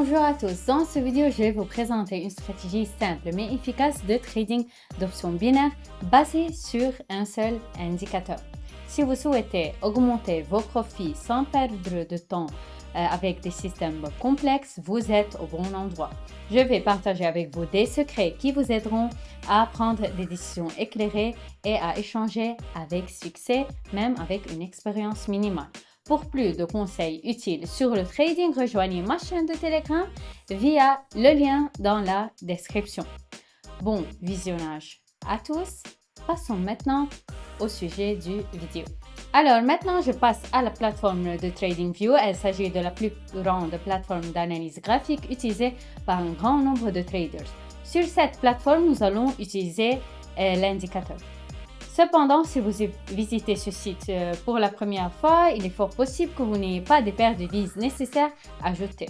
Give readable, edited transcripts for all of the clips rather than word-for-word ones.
Bonjour à tous, dans cette vidéo je vais vous présenter une stratégie simple mais efficace de trading d'options binaires basée sur un seul indicateur. Si vous souhaitez augmenter vos profits sans perdre de temps avec des systèmes complexes, vous êtes au bon endroit. Je vais partager avec vous des secrets qui vous aideront à prendre des décisions éclairées et à échanger avec succès, même avec une expérience minimale. Pour plus de conseils utiles sur le trading, rejoignez ma chaîne de Telegram via le lien dans la description. Bon visionnage à tous. Passons maintenant au sujet du vidéo. Alors maintenant, je passe à la plateforme de TradingView. Elle s'agit de la plus grande plateforme d'analyse graphique utilisée par un grand nombre de traders. Sur cette plateforme, nous allons utiliser l'indicateur. Cependant, si vous visitez ce site pour la première fois, il est fort possible que vous n'ayez pas des paires de devises nécessaires ajoutées.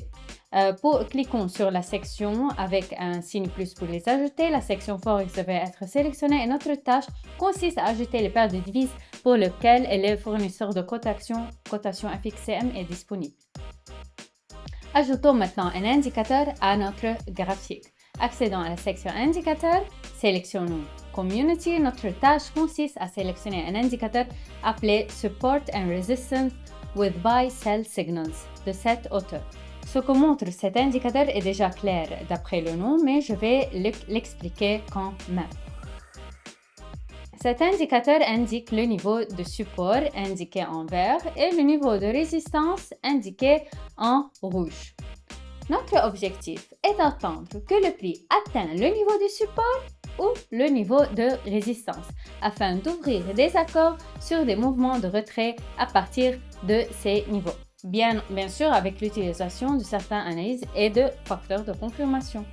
Cliquons sur la section avec un signe plus pour les ajouter. La section Forex devait être sélectionnée et notre tâche consiste à ajouter les paires de devises pour lesquelles le fournisseur de cotation FXCM est disponible. Ajoutons maintenant un indicateur à notre graphique. Accédons à la section indicateur, sélectionnons Community. Notre tâche consiste à sélectionner un indicateur appelé Support and Resistance with Buy-Sell Signals de cette hauteur. Ce que montre cet indicateur est déjà clair d'après le nom, mais je vais l'expliquer quand même. Cet indicateur indique le niveau de support indiqué en vert et le niveau de résistance indiqué en rouge. Notre objectif est d'attendre que le prix atteigne le niveau de support ou le niveau de résistance afin d'ouvrir des accords sur des mouvements de retrait à partir de ces niveaux. Bien sûr avec l'utilisation de certaines analyses et de facteurs de confirmation.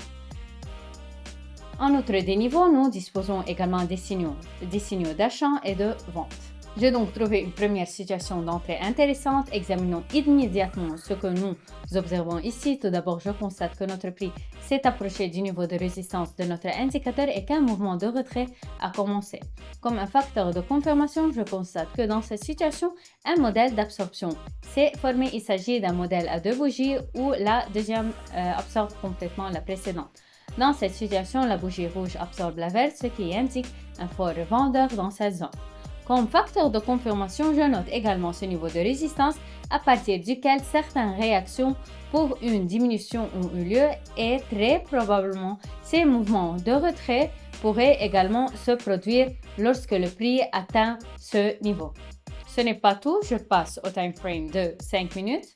En outre des niveaux, nous disposons également des signaux d'achat et de vente. J'ai donc trouvé une première situation d'entrée intéressante. Examinons immédiatement ce que nous observons ici. Tout d'abord, je constate que notre prix s'est approché du niveau de résistance de notre indicateur et qu'un mouvement de retrait a commencé. Comme un facteur de confirmation, je constate que dans cette situation, un modèle d'absorption s'est formé. Il s'agit d'un modèle à deux bougies où la deuxième absorbe complètement la précédente. Dans cette situation, la bougie rouge absorbe la verte, ce qui indique un fort vendeur dans cette zone. Comme facteur de confirmation, je note également ce niveau de résistance à partir duquel certaines réactions pour une diminution ont eu lieu et très probablement ces mouvements de retrait pourraient également se produire lorsque le prix atteint ce niveau. Ce n'est pas tout, je passe au time frame de 5 minutes.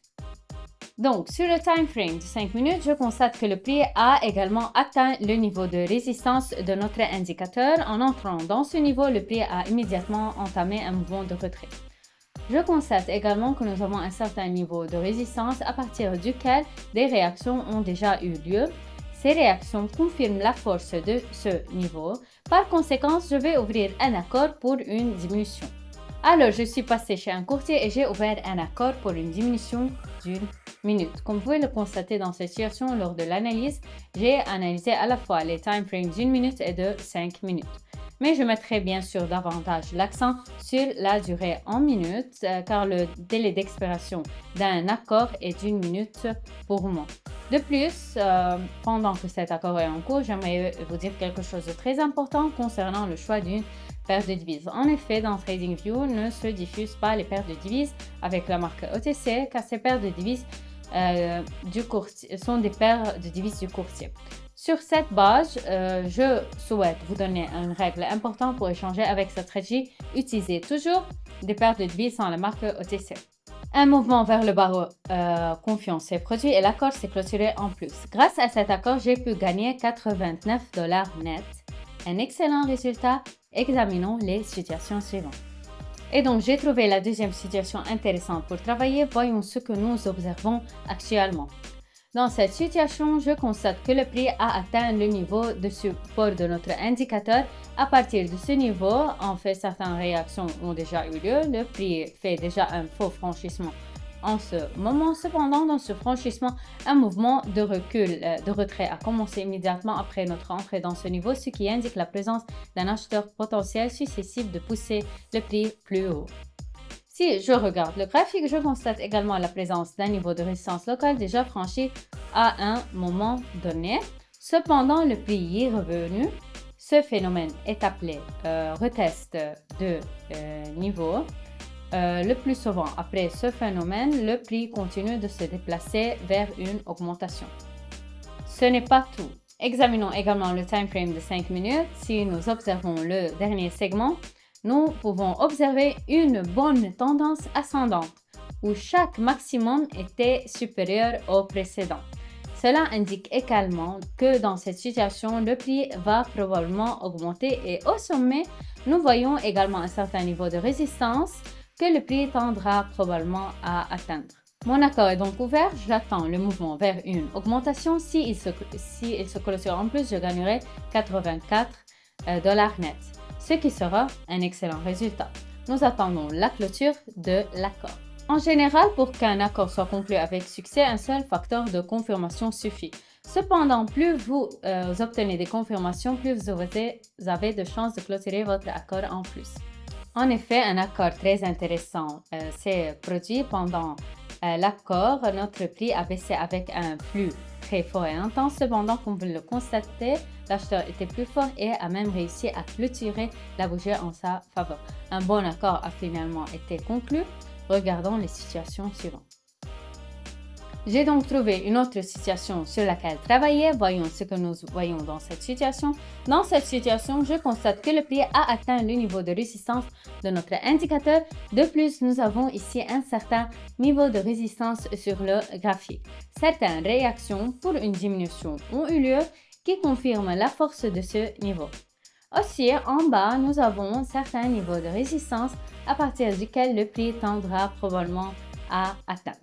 Donc, sur le time frame de 5 minutes, je constate que le prix a également atteint le niveau de résistance de notre indicateur. En entrant dans ce niveau, le prix a immédiatement entamé un mouvement de retrait. Je constate également que nous avons un certain niveau de résistance à partir duquel des réactions ont déjà eu lieu. Ces réactions confirment la force de ce niveau. Par conséquent, je vais ouvrir un accord pour une diminution. Alors, je suis passé chez un courtier et j'ai ouvert un accord pour une diminution d'une minute. Comme vous pouvez le constater dans cette situation, lors de l'analyse, j'ai analysé à la fois les time frames d'une minute et de 5 minutes. Mais je mettrai bien sûr davantage l'accent sur la durée en minutes car le délai d'expiration d'un accord est d'une minute pour moi. De plus, pendant que cet accord est en cours, j'aimerais vous dire quelque chose de très important concernant le choix d'une paire de devises. En effet, dans TradingView, ne se diffusent pas les paires de devises avec la marque OTC car ces paires de devises sont des paires de devises du courtier. Sur cette base, je souhaite vous donner une règle importante pour échanger avec cette stratégie. Utilisez toujours des paires de devises sans la marque OTC. Un mouvement vers le bas confiance s'est produit et l'accord s'est clôturé en plus. Grâce à cet accord, j'ai pu gagner 89 $ net. Un excellent résultat. Examinons les situations suivantes. Et donc, j'ai trouvé la deuxième situation intéressante pour travailler. Voyons ce que nous observons actuellement. Dans cette situation, je constate que le prix a atteint le niveau de support de notre indicateur. À partir de ce niveau, en fait, certaines réactions ont déjà eu lieu. Le prix fait déjà un faux franchissement en ce moment. Cependant, dans ce franchissement, un mouvement de recul, de retrait a commencé immédiatement après notre entrée dans ce niveau, ce qui indique la présence d'un acheteur potentiel susceptible de pousser le prix plus haut. Si je regarde le graphique, je constate également la présence d'un niveau de résistance locale déjà franchi à un moment donné. Cependant, le prix y est revenu. Ce phénomène est appelé retest de niveau. Le plus souvent, après ce phénomène, le prix continue de se déplacer vers une augmentation. Ce n'est pas tout. Examinons également le time frame de 5 minutes. Si nous observons le dernier segment, nous pouvons observer une bonne tendance ascendante où chaque maximum était supérieur au précédent. Cela indique également que dans cette situation, le prix va probablement augmenter et au sommet, nous voyons également un certain niveau de résistance que le prix tendra probablement à atteindre. Mon accord est donc ouvert, j'attends le mouvement vers une augmentation. Si il se clôture en plus, je gagnerai 84 $ net, ce qui sera un excellent résultat. Nous attendons la clôture de l'accord. En général, pour qu'un accord soit conclu avec succès, un seul facteur de confirmation suffit. Cependant, plus vous obtenez des confirmations, plus vous avez de chances de clôturer votre accord en plus. En effet, un accord très intéressant s'est produit pendant l'accord. Notre prix a baissé avec un flux très fort et intense. Cependant, comme vous le constatez, l'acheteur était plus fort et a même réussi à clôturer la bougie en sa faveur. Un bon accord a finalement été conclu. Regardons les situations suivantes. J'ai donc trouvé une autre situation sur laquelle travailler. Voyons ce que nous voyons dans cette situation. Dans cette situation, je constate que le prix a atteint le niveau de résistance de notre indicateur. De plus, nous avons ici un certain niveau de résistance sur le graphique. Certaines réactions pour une diminution ont eu lieu qui confirment la force de ce niveau. Aussi, en bas, nous avons certains niveaux de résistance à partir duquel le prix tendra probablement à atteindre.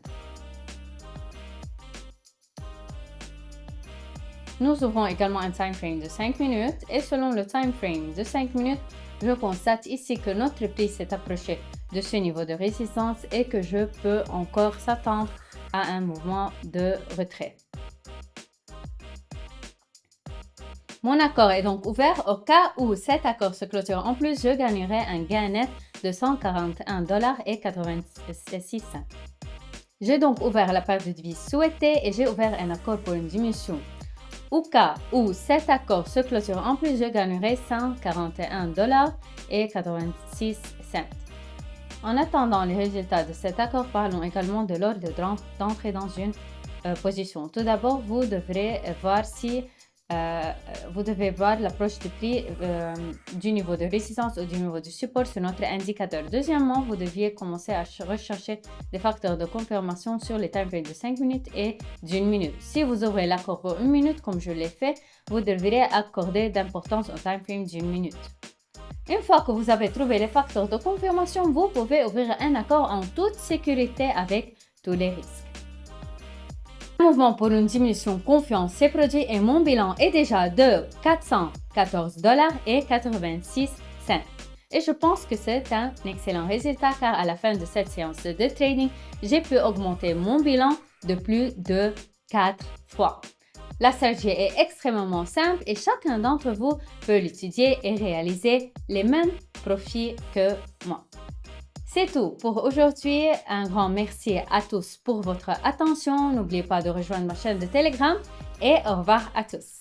Nous ouvrons également un time frame de 5 minutes et selon le time frame de 5 minutes, je constate ici que notre prix s'est approché de ce niveau de résistance et que je peux encore s'attendre à un mouvement de retrait. Mon accord est donc ouvert. Au cas où cet accord se clôture en plus, je gagnerai un gain net de 141,86 $. J'ai donc ouvert la perte de devise souhaitée et j'ai ouvert un accord pour une diminution. Au cas où cet accord se clôture en plus, je gagnerai 141,86 $. En attendant les résultats de cet accord, parlons également de l'ordre d'entrée dans une position. Tout d'abord, vous devrez voir l'approche du prix du niveau de résistance ou du niveau de support sur notre indicateur. Deuxièmement, vous deviez commencer à rechercher des facteurs de confirmation sur les time frames de 5 minutes et d'1 minute. Si vous ouvrez l'accord pour 1 minute, comme je l'ai fait, vous devrez accorder d'importance au time frame d'1 minute. Une fois que vous avez trouvé les facteurs de confirmation, vous pouvez ouvrir un accord en toute sécurité avec tous les risques. Un mouvement pour une diminution confiance s'est produit et mon bilan est déjà de 414,86 $. Et je pense que c'est un excellent résultat car à la fin de cette séance de trading, j'ai pu augmenter mon bilan de plus de 4 fois. La stratégie est extrêmement simple et chacun d'entre vous peut l'étudier et réaliser les mêmes profits que moi. C'est tout pour aujourd'hui. Un grand merci à tous pour votre attention. N'oubliez pas de rejoindre ma chaîne de Telegram et au revoir à tous.